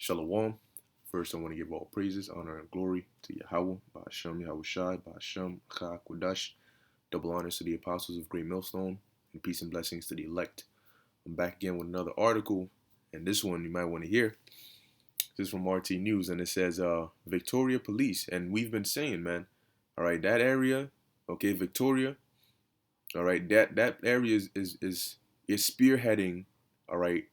Shalom. First, I want to give all praises, honor, and glory to Yahweh, Ba'ashem Yahushai, Ba'ashem Cha'akodash. Double honors to the apostles of Great Millstone, and peace and blessings to the elect. I'm back again with another article, and this one you might want to hear. This is from RT News, and it says, Victoria Police. And we've been saying, man, all right, that area, okay, Victoria, all right, that area is spearheading, all right,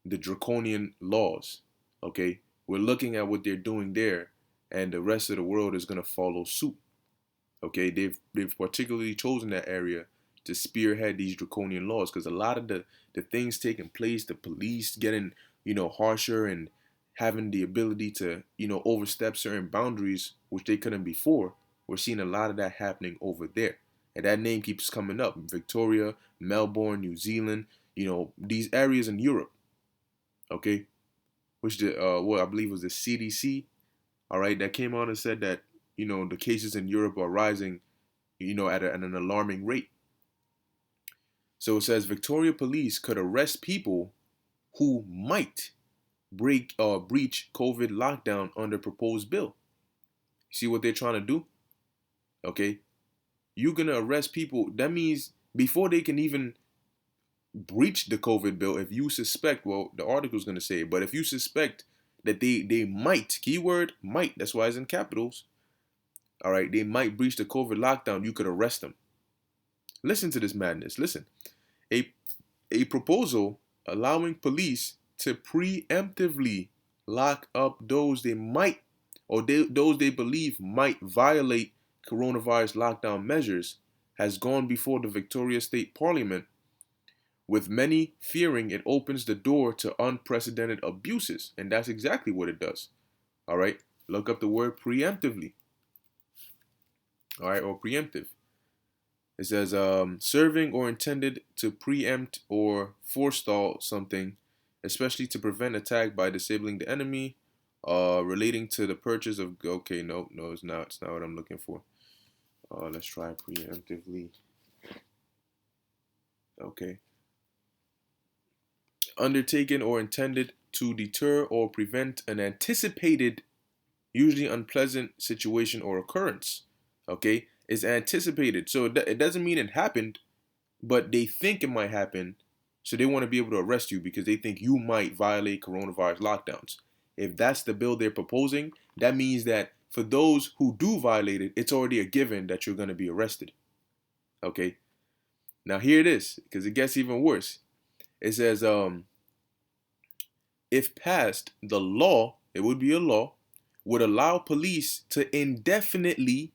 the draconian laws. Okay, we're looking at what they're doing there, and the rest of the world is going to follow suit. Okay, they've particularly chosen that area to spearhead these draconian laws, because a lot of the things taking place, the police getting harsher and having the ability to overstep certain boundaries which they couldn't before. We're seeing a lot of that happening over there, and that name keeps coming up: Victoria, Melbourne, New Zealand. These areas in Europe. Okay, which what I believe was the CDC, all right, that came out and said that the cases in Europe are rising, at an alarming rate. So it says Victoria police could arrest people who might breach COVID lockdown under proposed bill. See what they're trying to do? Okay, you're gonna arrest people. That means before they can even breach the COVID bill, if you suspect, well, the article is going to say, but if you suspect that they might, keyword might, that's why it's in capitals, all right, they might breach the COVID lockdown, you could arrest them. Listen to this madness. Listen, a a proposal allowing police to preemptively lock up those they might those they believe might violate coronavirus lockdown measures has gone before the Victoria State Parliament, with many fearing it opens the door to unprecedented abuses. And that's exactly what it does. All right, look up the word preemptively. All right, or preemptive. It says serving or intended to preempt or forestall something, especially to prevent attack by disabling the enemy, relating to the purchase of. Okay, no, it's not. It's not what I'm looking for. Let's try preemptively. Okay. Undertaken or intended to deter or prevent an anticipated, usually unpleasant situation or occurrence. Okay, it's anticipated, so it doesn't mean it happened, but they think it might happen, so they want to be able to arrest you because they think you might violate coronavirus lockdowns. If that's the bill they're proposing, that means that for those who do violate it, it's already a given that you're going to be arrested. Okay, now here it is, because it gets even worse. It says, if passed, the law, it would be a law, would allow police to indefinitely,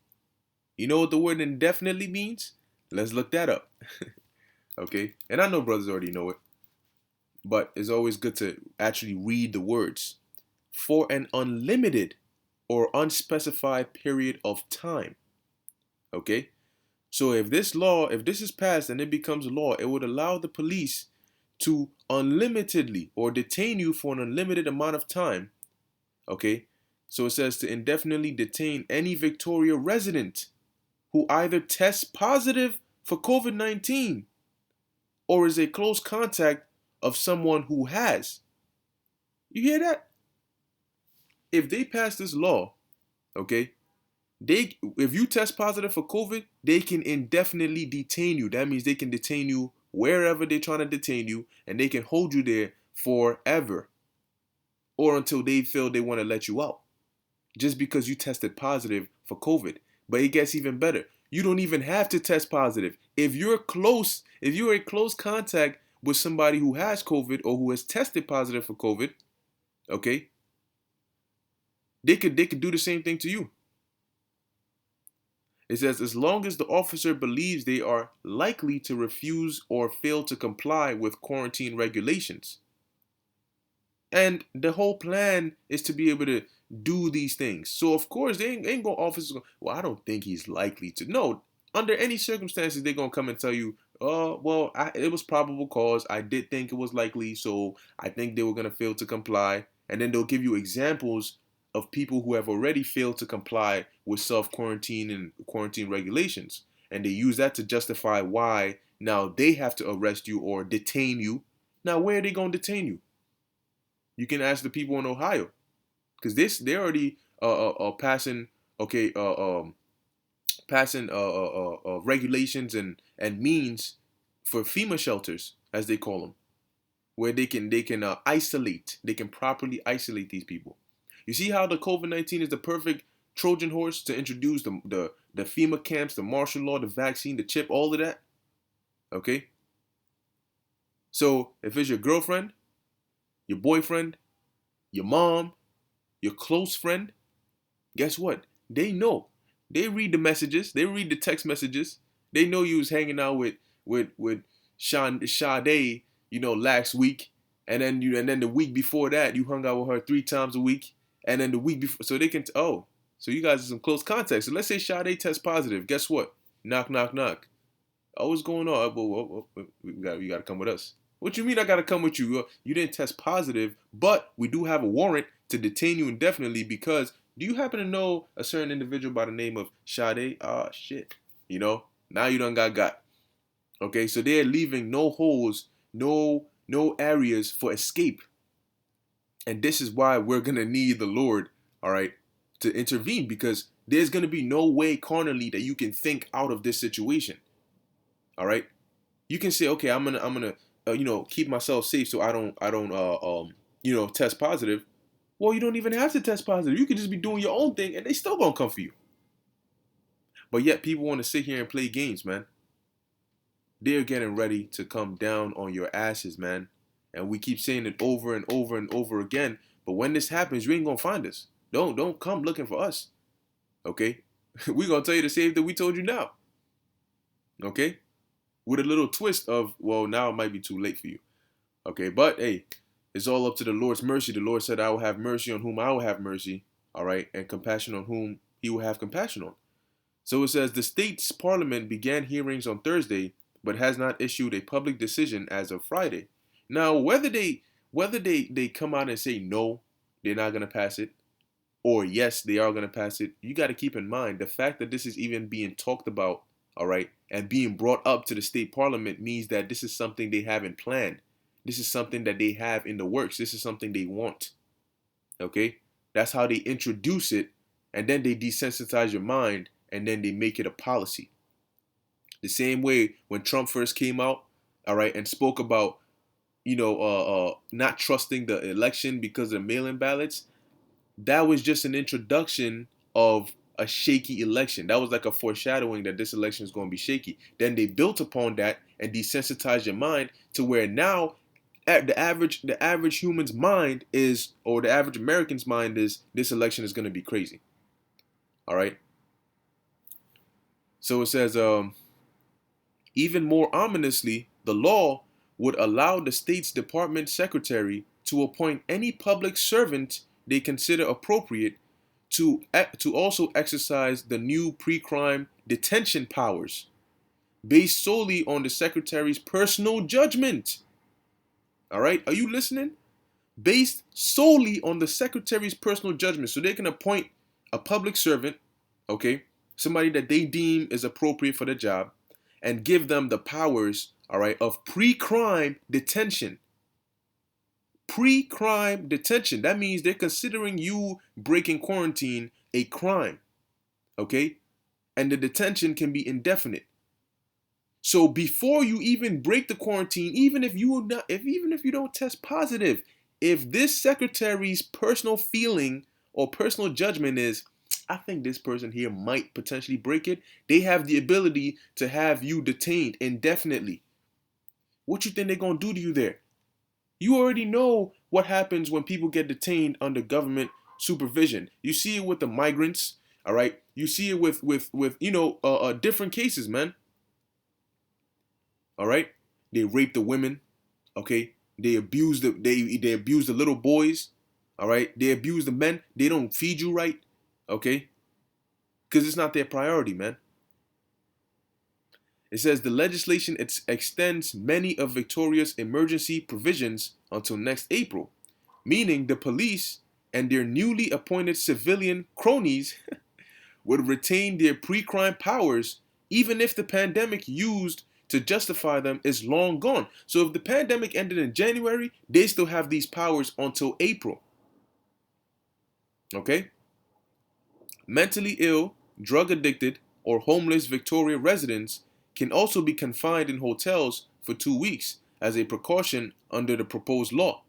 you know what the word indefinitely means? Let's look that up. Okay, and I know brothers already know it, but it's always good to actually read the words. For an unlimited or unspecified period of time. Okay, so if this is passed and it becomes law, it would allow the police to unlimitedly or detain you for an unlimited amount of time. Okay, so it says to indefinitely detain any Victoria resident who either tests positive for COVID-19 or is a close contact of someone who has. You hear that? If they pass this law, okay, if you test positive for COVID, they can indefinitely detain you. That means they can detain you wherever they're trying to detain you, and they can hold you there forever, or until they feel they want to let you out, just because you tested positive for COVID. But it gets even better. You don't even have to test positive. If you're a close contact with somebody who has COVID or who has tested positive for COVID, okay, they could do the same thing to you. It says, as long as the officer believes they are likely to refuse or fail to comply with quarantine regulations. And the whole plan is to be able to do these things. So of course they ain't going officers go, well, I don't think he's likely to. No, under any circumstances they're gonna come and tell you, oh well, it was probable cause. I did think it was likely, so I think they were gonna fail to comply. And then they'll give you examples of people who have already failed to comply with self-quarantine and quarantine regulations. And they use that to justify why now they have to arrest you or detain you. Now where are they gonna detain you? You can ask the people in Ohio because they're already passing okay passing regulations and means for FEMA shelters, as they call them, where they can isolate, they can properly isolate these people. You see how the COVID-19 is the perfect Trojan horse to introduce the FEMA camps, the martial law, the vaccine, the chip, all of that. Okay, so if it's your girlfriend, your boyfriend, your mom, your close friend, guess what? They know. They read the messages. They read the text messages. They know you was hanging out with Sade, last week, and then the week before that you hung out with her 3 times a week, and then the week before, so they can so you guys are some close contacts. So let's say Sade tests positive. Guess what? Knock, knock, knock. Oh, what's going on? You gotta come with us. What you mean I gotta come with you? You didn't test positive, but we do have a warrant to detain you indefinitely because do you happen to know a certain individual by the name of Sade? Ah, shit. Now you done got. Okay, so they're leaving no holes, no areas for escape. And this is why we're gonna need the Lord, all right, to intervene because there's gonna be no way carnally that you can think out of this situation. All right, you can say, okay, I'm gonna keep myself safe so I don't test positive. Well, you don't even have to test positive. You could just be doing your own thing, and they still gonna come for you. But yet, people want to sit here and play games, man. They're getting ready to come down on your asses, man. And we keep saying it over and over and over again. But when this happens, you ain't gonna find us. Don't come looking for us. Okay? We're gonna tell you the same thing we told you now. Okay? With a little twist of, well, now it might be too late for you. Okay, but hey, it's all up to the Lord's mercy. The Lord said, I will have mercy on whom I will have mercy, all right, and compassion on whom he will have compassion on. So it says, the state's parliament began hearings on Thursday, but has not issued a public decision as of Friday. Now, whether they come out and say no, they're not going to pass it, or yes, they are going to pass it, you got to keep in mind the fact that this is even being talked about, all right, and being brought up to the state parliament means that this is something they haven't planned. This is something that they have in the works. This is something they want. Okay? That's how they introduce it, and then they desensitize your mind, and then they make it a policy. The same way when Trump first came out, all right, and spoke about, not trusting the election because of mail-in ballots, that was just an introduction of a shaky election. That was like a foreshadowing that this election is going to be shaky. Then they built upon that and desensitized your mind to where now the average human's mind is, or the average American's mind is, this election is going to be crazy. All right. So it says, even more ominously, the law would allow the state's department secretary to appoint any public servant they consider appropriate to also exercise the new pre-crime detention powers based solely on the secretary's personal judgment. All right, are you listening? Based solely on the secretary's personal judgment. So they can appoint a public servant, okay, somebody that they deem is appropriate for the job, and give them the powers, all right, of pre-crime detention. Pre-crime detention. That means they're considering you breaking quarantine a crime, okay? And the detention can be indefinite. So before you even break the quarantine, even if you don't test positive, if this secretary's personal feeling or personal judgment is, I think this person here might potentially break it, they have the ability to have you detained indefinitely. What you think they're gonna do to you there? You already know what happens when people get detained under government supervision. You see it with the migrants, all right? You see it with different cases, man. All right? They rape the women, okay? They abuse they abuse the little boys, all right? They abuse the men. They don't feed you right, okay? Because it's not their priority, man. It says the legislation extends many of Victoria's emergency provisions until next April, meaning the police and their newly appointed civilian cronies would retain their pre-crime powers even if the pandemic used to justify them is long gone. So if the pandemic ended in January, they still have these powers until April. Okay? Mentally ill, drug addicted, or homeless Victoria residents can also be confined in hotels for 2 weeks as a precaution under the proposed law.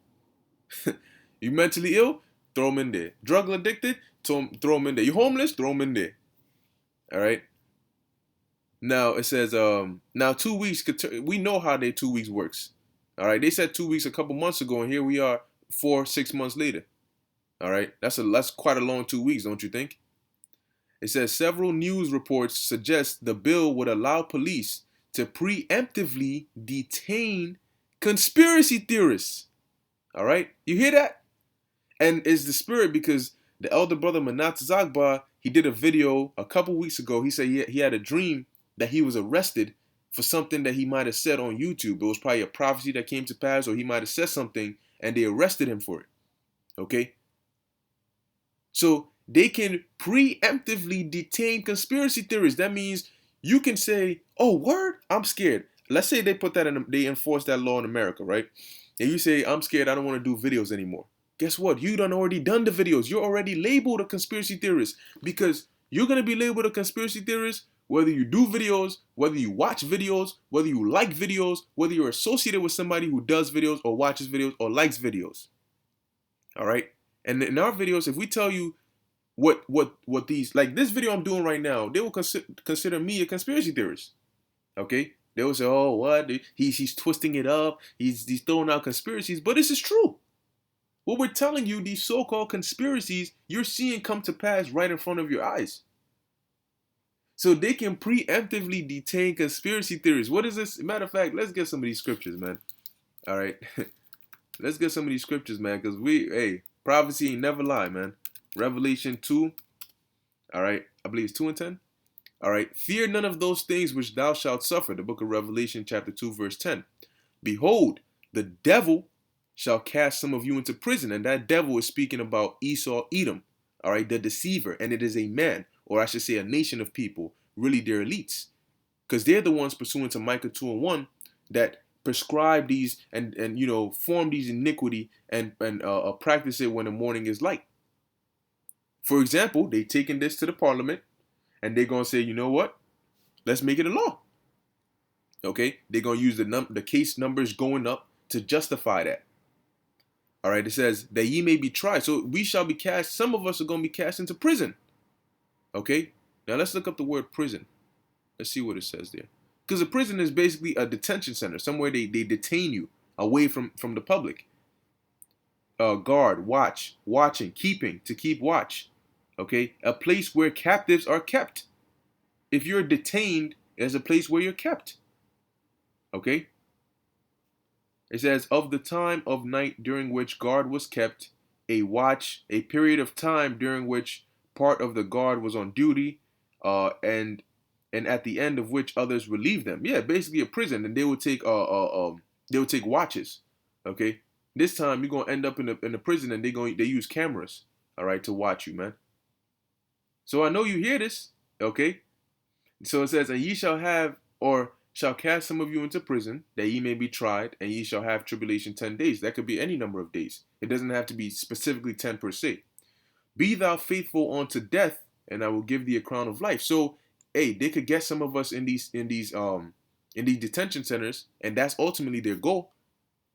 You mentally ill? Throw them in there. Drug addicted? Throw them in there. You homeless? Throw them in there. All right? Now it says, now 2 weeks, we know how their 2 weeks works. All right? They said 2 weeks a couple months ago, and here we are 6 months later. All right? That's quite a long 2 weeks, don't you think? It says several news reports suggest the bill would allow police to preemptively detain conspiracy theorists. All right? You hear that? And it's the spirit because the elder brother Manat Zagba, he did a video a couple weeks ago. He said he had a dream that he was arrested for something that he might have said on YouTube. It was probably a prophecy that came to pass, or he might have said something and they arrested him for it. Okay? So they can preemptively detain conspiracy theories. That means you can say, "Oh, word, I'm scared." Let's say they put that they enforce that law in America, right? And you say, "I'm scared. I don't want to do videos anymore." Guess what? You done already done the videos. You're already labeled a conspiracy theorist because you're gonna be labeled a conspiracy theorist whether you do videos, whether you watch videos, whether you like videos, whether you're associated with somebody who does videos or watches videos or likes videos. All right. And in our videos, if we tell you what these, like this video I'm doing right now, they will consider me a conspiracy theorist. Okay, they will say, "Oh, what? He's twisting it up. He's throwing out conspiracies." But this is true. What we're telling you, these so-called conspiracies, you're seeing come to pass right in front of your eyes. So they can preemptively detain conspiracy theories. What is this? Matter of fact, let's get some of these scriptures, man. All right, let's get some of these scriptures, man, because prophecy ain't never lie, man. Revelation 2, all right, I believe it's 2 and 10. All right, fear none of those things which thou shalt suffer. The book of Revelation chapter 2 verse 10. Behold, the devil shall cast some of you into prison. And that devil is speaking about Esau, Edom, all right, the deceiver. And it is a man, or I should say a nation of people, really they're elites. Because they're the ones pursuant to Micah 2 and 1 that prescribe these and form these iniquity and practice it when the morning is light. For example, they taken this to the parliament and they're going to say, you know what? Let's make it a law. Okay? They're going to use the case numbers going up to justify that. All right? It says that ye may be tried. So we shall be cast. Some of us are going to be cast into prison. Okay? Now let's look up the word prison. Let's see what it says there. Because a prison is basically a detention center, somewhere they detain you away from the public. Guard, watching, keeping, to keep watch. Okay? A place where captives are kept. If you're detained, there's a place where you're kept. Okay? It says, of the time of night during which guard was kept, a watch, a period of time during which part of the guard was on duty, and at the end of which others relieved them. Yeah, basically a prison, and they would take watches. Okay? This time you're gonna end up in a prison, and they use cameras, all right, to watch you, man. So I know you hear this, okay? So it says, and ye shall have, or shall cast some of you into prison, that ye may be tried, and ye shall have tribulation 10 days. That could be any number of days. It doesn't have to be specifically 10 per se. Be thou faithful unto death, and I will give thee a crown of life. So, hey, they could get some of us in these detention centers, and that's ultimately their goal.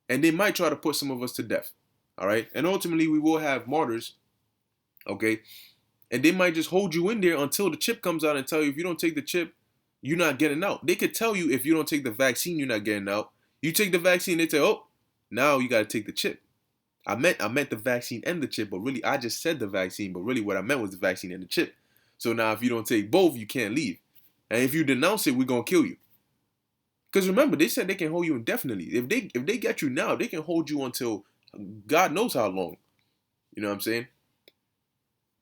And they might try to put some of us to death. All right, and ultimately we will have martyrs. Okay. And they might just hold you in there until the chip comes out and tell you if you don't take the chip, you're not getting out. They could tell you if you don't take the vaccine, you're not getting out. You take the vaccine, they say, oh, now you got to take the chip. I meant the vaccine and the chip, but really I just said the vaccine, but really what I meant was the vaccine and the chip. So now if you don't take both, you can't leave. And if you denounce it, we're going to kill you. Because remember, they said they can hold you indefinitely. If they get you now, they can hold you until God knows how long. You know what I'm saying?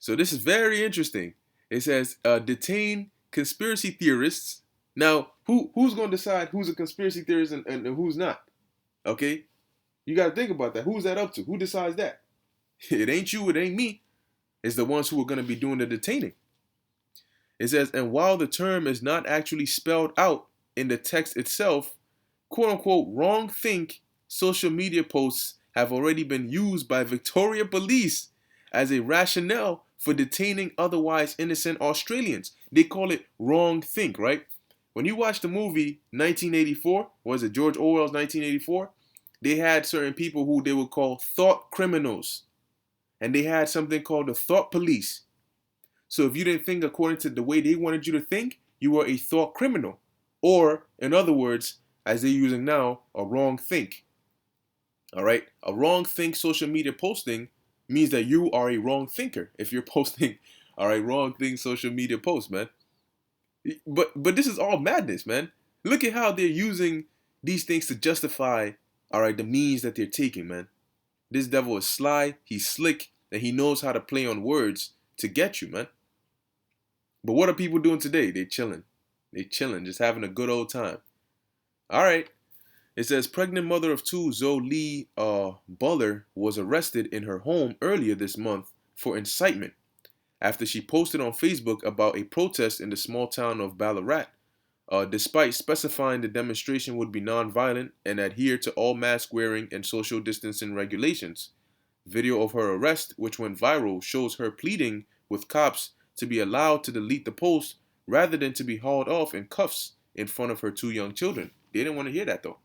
So this is very interesting. It says, detain conspiracy theorists. Now, who's going to decide who's a conspiracy theorist and who's not? Okay? You got to think about that. Who's that up to? Who decides that? It ain't you. It ain't me. It's the ones who are going to be doing the detaining. It says, and while the term is not actually spelled out in the text itself, quote unquote, wrong think social media posts have already been used by Victoria police as a rationale for detaining otherwise innocent Australians. They call it wrong think, right? When you watch the movie 1984, was it George Orwell's 1984? They had certain people who they would call thought criminals. And they had something called the thought police. So if you didn't think according to the way they wanted you to think, you were a thought criminal. Or, in other words, as they're using now, a wrong think. All right? A wrong think social media posting means that you are a wrong thinker if you're posting, all right, wrong think social media posts, man. But this is all madness, man. Look at how they're using these things to justify, all right, the means that they're taking, man. This devil is sly, he's slick, and he knows how to play on words to get you, man. But what are people doing today? They're chilling. They're chilling, just having a good old time. All right. It says pregnant mother of two, Zoe Lee Buller, was arrested in her home earlier this month for incitement after she posted on Facebook about a protest in the small town of Ballarat, despite specifying the demonstration would be non-violent and adhere to all mask wearing and social distancing regulations. Video of her arrest, which went viral, shows her pleading with cops to be allowed to delete the post rather than to be hauled off in cuffs in front of her two young children. They didn't want to hear that though.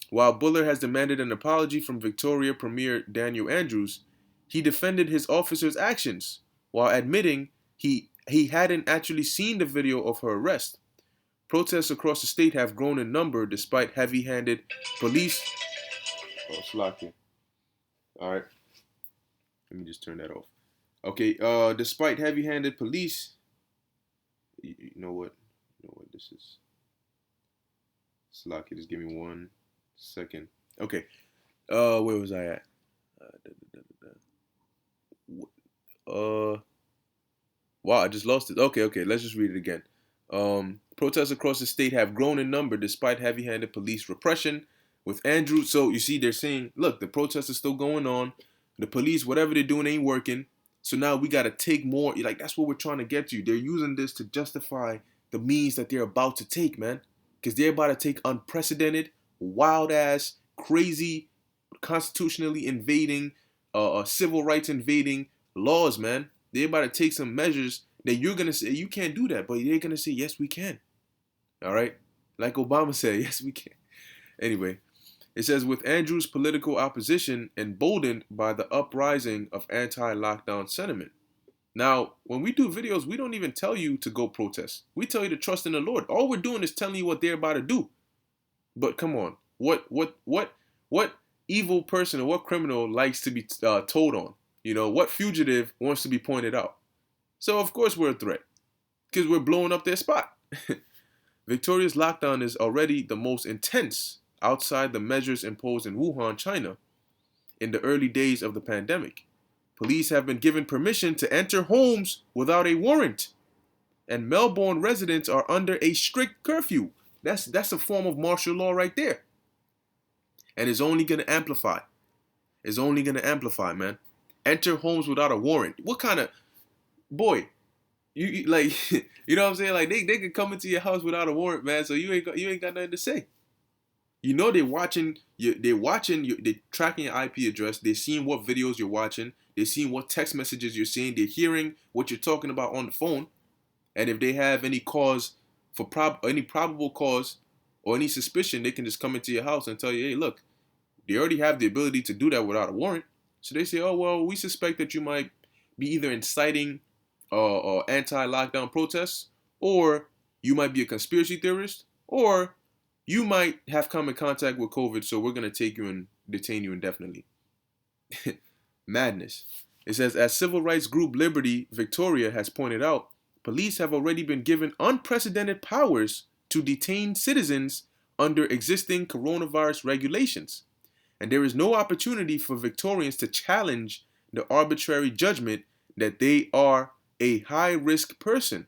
While Buller has demanded an apology from Victoria Premier Daniel Andrews, he defended his officer's actions while admitting he hadn't actually seen the video of her arrest. Protests across the state have grown in number despite heavy-handed police. Oh, slack it. All right. Let me just turn that off. Okay. Despite heavy-handed police. You know what? You know what this is. Slack it. Just give me 1 second. Okay. Where was I at? Wow, I just lost it. Okay. Let's just read it again. Protests across the state have grown in number despite heavy-handed police repression. With Andrew, so you see, they're saying, look, the protests are still going on. The police, whatever they're doing, ain't working. So now we got to take more. Like, that's what we're trying to get to. They're using this to justify the means that they're about to take, man. Because they're about to take unprecedented, wild-ass, crazy, constitutionally invading, civil rights invading laws, man. They're about to take some measures that you're going to say, you can't do that. But they're going to say, yes, we can. All right? Like Obama said, yes, we can. Anyway, it says, with Andrews' political opposition emboldened by the uprising of anti-lockdown sentiment. Now, when we do videos, we don't even tell you to go protest. We tell you to trust in the Lord. All we're doing is telling you what they're about to do. But come on, what evil person or what criminal likes to be told on? You know, what fugitive wants to be pointed out? So of course we're a threat because we're blowing up their spot. Victoria's lockdown is already the most intense outside the measures imposed in Wuhan, China, in the early days of the pandemic. Police have been given permission to enter homes without a warrant, and Melbourne residents are under a strict curfew. That's a form of martial law right there, and it's only gonna amplify. It's only gonna amplify, man. Enter homes without a warrant. What kind of boy? You like, you know what I'm saying? Like they could come into your house without a warrant, man. So you ain't got nothing to say. You know they're watching you. They're tracking your IP address. They're seeing what videos you're watching. They're seeing what text messages you're seeing. They're hearing what you're talking about on the phone. And if they have any cause for any probable cause or any suspicion, they can just come into your house and tell you, hey, look, they already have the ability to do that without a warrant. So they say, oh well, we suspect that you might be either inciting anti-lockdown protests, or you might be a conspiracy theorist, or you might have come in contact with COVID, so we're going to take you and detain you indefinitely. Madness. It says, as civil rights group Liberty Victoria has pointed out, police have already been given unprecedented powers to detain citizens under existing coronavirus regulations. And there is no opportunity for Victorians to challenge the arbitrary judgment that they are a high-risk person.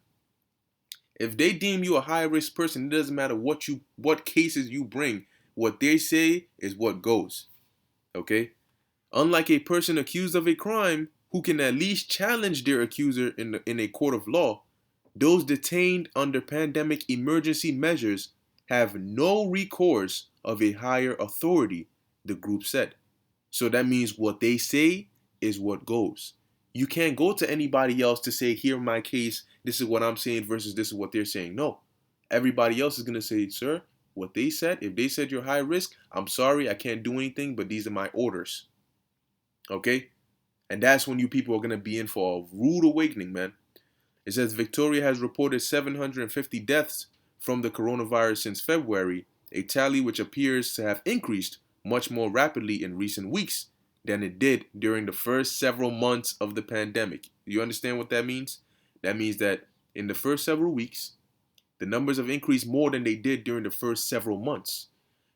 If they deem you a high-risk person, it doesn't matter what cases you bring. What they say is what goes. Okay? Unlike a person accused of a crime who can at least challenge their accuser in a court of law, those detained under pandemic emergency measures have no recourse of a higher authority, the group said. So that means what they say is what goes. You can't go to anybody else to say, hear my case, this is what I'm saying versus this is what they're saying. No. Everybody else is going to say, sir, what they said, if they said you're high risk, I'm sorry, I can't do anything, but these are my orders. Okay? And that's when you people are going to be in for a rude awakening, man. It says Victoria has reported 750 deaths from the coronavirus since February, a tally which appears to have increased much more rapidly in recent weeks than it did during the first several months of the pandemic. You understand what that means? That means that in the first several weeks, the numbers have increased more than they did during the first several months.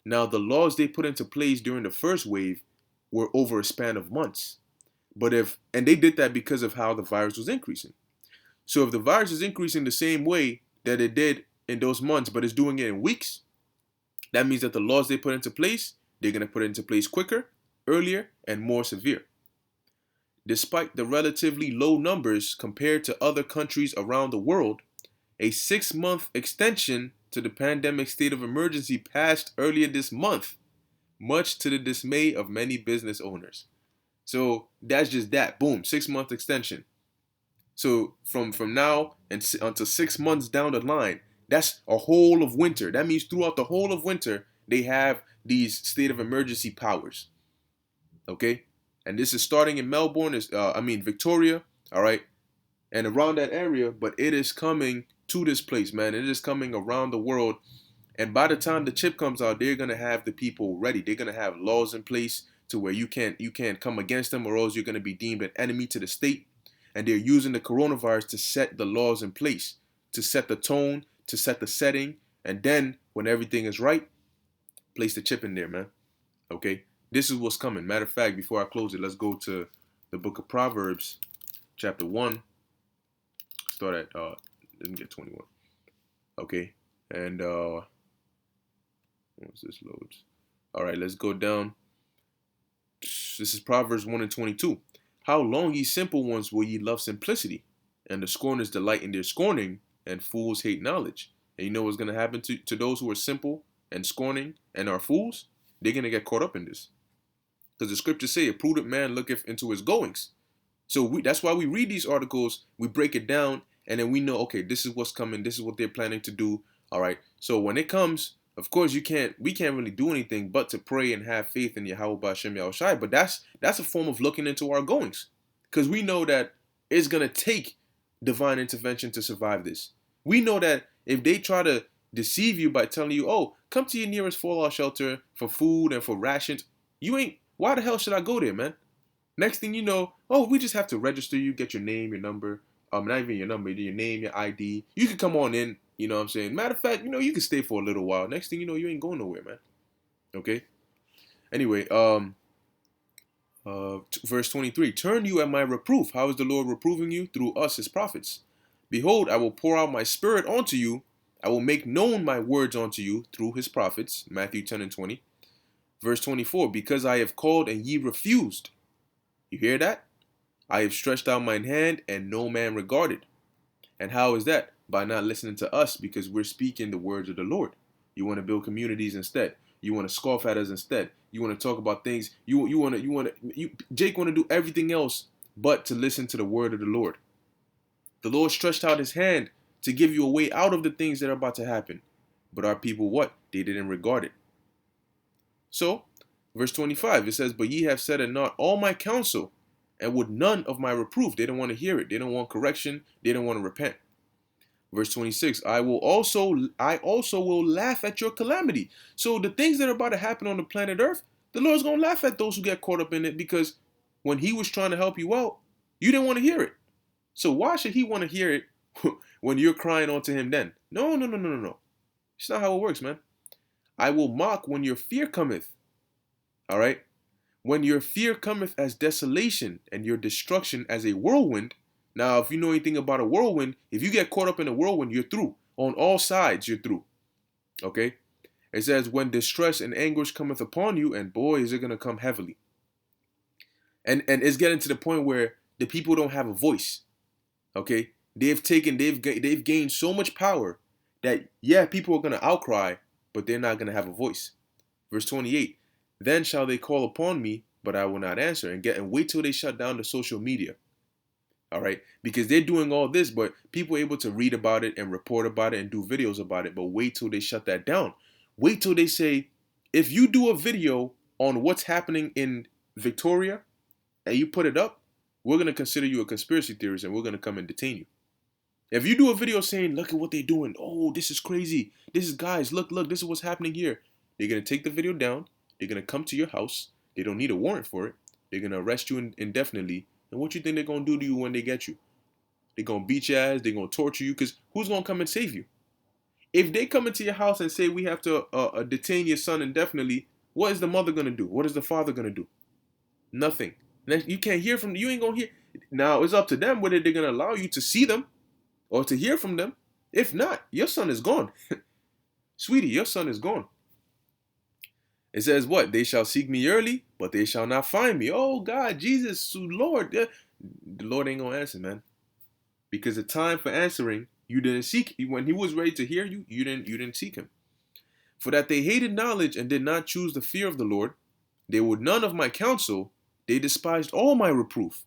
Now, the laws they put into place during the first wave were over a span of months. And they did that because of how the virus was increasing. So if the virus is increasing the same way that it did in those months, but it's doing it in weeks, that means that the laws they put into place, they're going to put it into place quicker, earlier, and more severe. Despite the relatively low numbers compared to other countries around the world, a 6-month extension to the pandemic state of emergency passed earlier this month, much to the dismay of many business owners. So that's just that. Boom, 6-month extension. So from now and until 6 months down the line, that's a whole of winter. That means throughout the whole of winter, they have these state of emergency powers. Okay? And this is starting in Melbourne, Victoria, all right? And around that area, but it is coming to this place, man. It is coming around the world. And by the time the chip comes out, they're gonna have the people ready. They're gonna have laws in place to where you can't come against them, or else you're gonna be deemed an enemy to the state. And they're using the coronavirus to set the laws in place, to set the tone, to set the setting, and then when everything is right, place the chip in there, man. Okay? This is what's coming. Matter of fact, before I close it, let's go to the book of Proverbs, chapter 1. Start at let me get 21. Okay? And once this loads. Alright, let's go down. This is Proverbs 1 and 22. How long, ye simple ones, will ye love simplicity? And the scorners delight in their scorning, and fools hate knowledge. And you know what's going to happen to those who are simple and scorning and are fools? They're going to get caught up in this. Because the scriptures say, a prudent man looketh into his goings. So that's why we read these articles, we break it down, and then we know, okay, this is what's coming, this is what they're planning to do. All right. So when it comes, of course, we can't really do anything but to pray and have faith in Yahweh B'Shem Yahushai. But that's a form of looking into our goings. Because we know that it's going to take divine intervention to survive this. We know that if they try to deceive you by telling you, oh, come to your nearest fallout shelter for food and for rations, why the hell should I go there, man? Next thing you know, oh, we just have to register you, get your name, your number. Not even your number, your name, your ID. You can come on in, you know what I'm saying? Matter of fact, you can stay for a little while. Next thing you know, you ain't going nowhere, man. Okay? Anyway, verse 23. Turn you at my reproof. How is the Lord reproving you? Through us, his prophets. Behold, I will pour out my spirit onto you. I will make known my words unto you through his prophets. Matthew 10 and 20. Verse 24. Because I have called and ye refused. You hear that? I have stretched out mine hand and no man regarded. And how is that? By not listening to us, because we're speaking the words of the Lord. You want to build communities instead. You want to scoff at us instead. You want to talk about things. Jake want to do everything else but to listen to the word of the Lord. The Lord stretched out his hand to give you a way out of the things that are about to happen. But our people, what? They didn't regard it. So, verse 25, it says, but ye have said at naught all my counsel, and with none of my reproof. They don't want to hear it. They don't want correction. They don't want to repent. Verse 26, I also will laugh at your calamity. So the things that are about to happen on the planet Earth, the Lord's going to laugh at those who get caught up in it, because when he was trying to help you out, you didn't want to hear it. So why should he want to hear it when you're crying onto him then? No. It's not how it works, man. I will mock when your fear cometh. All right? When your fear cometh as desolation and your destruction as a whirlwind. Now, if you know anything about a whirlwind, if you get caught up in a whirlwind, you're through. On all sides, you're through. Okay? It says, when distress and anguish cometh upon you, and boy, is it going to come heavily. And it's getting to the point where the people don't have a voice. Okay? They've gained so much power that, yeah, people are going to outcry, but they're not going to have a voice. Verse 28, then shall they call upon me, but I will not answer, and wait till they shut down the social media. All right, because they're doing all this, but people are able to read about it and report about it and do videos about it, but wait till they shut that down. Wait till they say, if you do a video on what's happening in Victoria and you put it up, we're going to consider you a conspiracy theorist and we're going to come and detain you. If you do a video saying, look at what they're doing, oh, this is crazy, this is, guys, look, this is what's happening here, they're going to take the video down, they're going to come to your house, they don't need a warrant for it, they're going to arrest you indefinitely, and what you think they're going to do to you when they get you? They're going to beat your ass, they're going to torture you, because who's going to come and save you? If they come into your house and say, we have to detain your son indefinitely, what is the mother going to do? What is the father going to do? Nothing. You can't hear from them, you ain't going to hear. Now, it's up to them whether they're going to allow you to see them or to hear from them. If not, your son is gone. Sweetie, your son is gone. It says what? They shall seek me early, but they shall not find me. Oh, God, Jesus, Lord. The Lord ain't going to answer, man. Because the time for answering, you didn't seek. When he was ready to hear you, you didn't seek him. For that they hated knowledge and did not choose the fear of the Lord, they would none of my counsel, they despised all my reproof.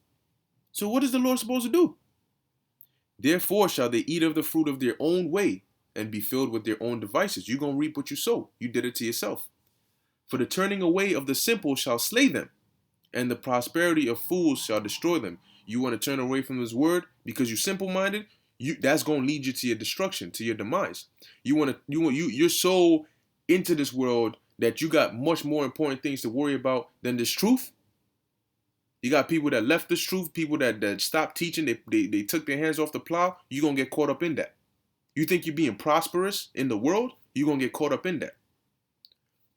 So what is the Lord supposed to do? Therefore shall they eat of the fruit of their own way and be filled with their own devices. You're going to reap what you sow. You did it to yourself. For the turning away of the simple shall slay them, and the prosperity of fools shall destroy them. You want to turn away from this word because you're simple-minded? That's going to lead you to your destruction, to your demise. You're so into this world that you got much more important things to worry about than this truth. You got people that left this truth, people that stopped teaching, they took their hands off the plow. You're going to get caught up in that. You think you're being prosperous in the world, you're going to get caught up in that.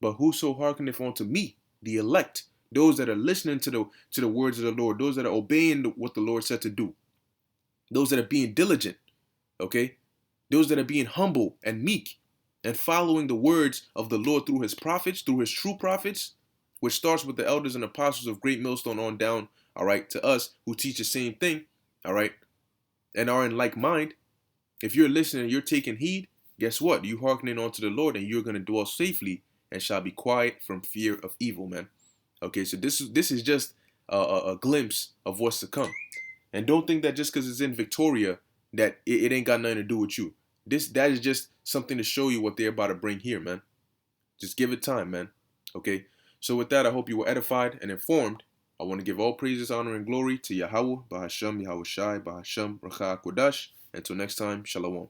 But whoso hearkeneth unto me, the elect, those that are listening to the words of the Lord, those that are obeying what the Lord said to do, those that are being diligent, okay? Those that are being humble and meek and following the words of the Lord through his prophets, through his true prophets, which starts with the elders and apostles of Great Millstone on down, all right, to us who teach the same thing, all right, and are in like mind. If you're listening, you're taking heed, guess what? You hearkening unto the Lord, and you're going to dwell safely and shall be quiet from fear of evil, man. Okay, so this is just a glimpse of what's to come. And don't think that just because it's in Victoria that it ain't got nothing to do with you. That is just something to show you what they're about to bring here, man. Just give it time, man. Okay. So with that, I hope you were edified and informed. I want to give all praises, honor, and glory to Yahweh, Bahasham, Yahweh Shai, Bahasham, Racha Kodash. Until next time, Shalom.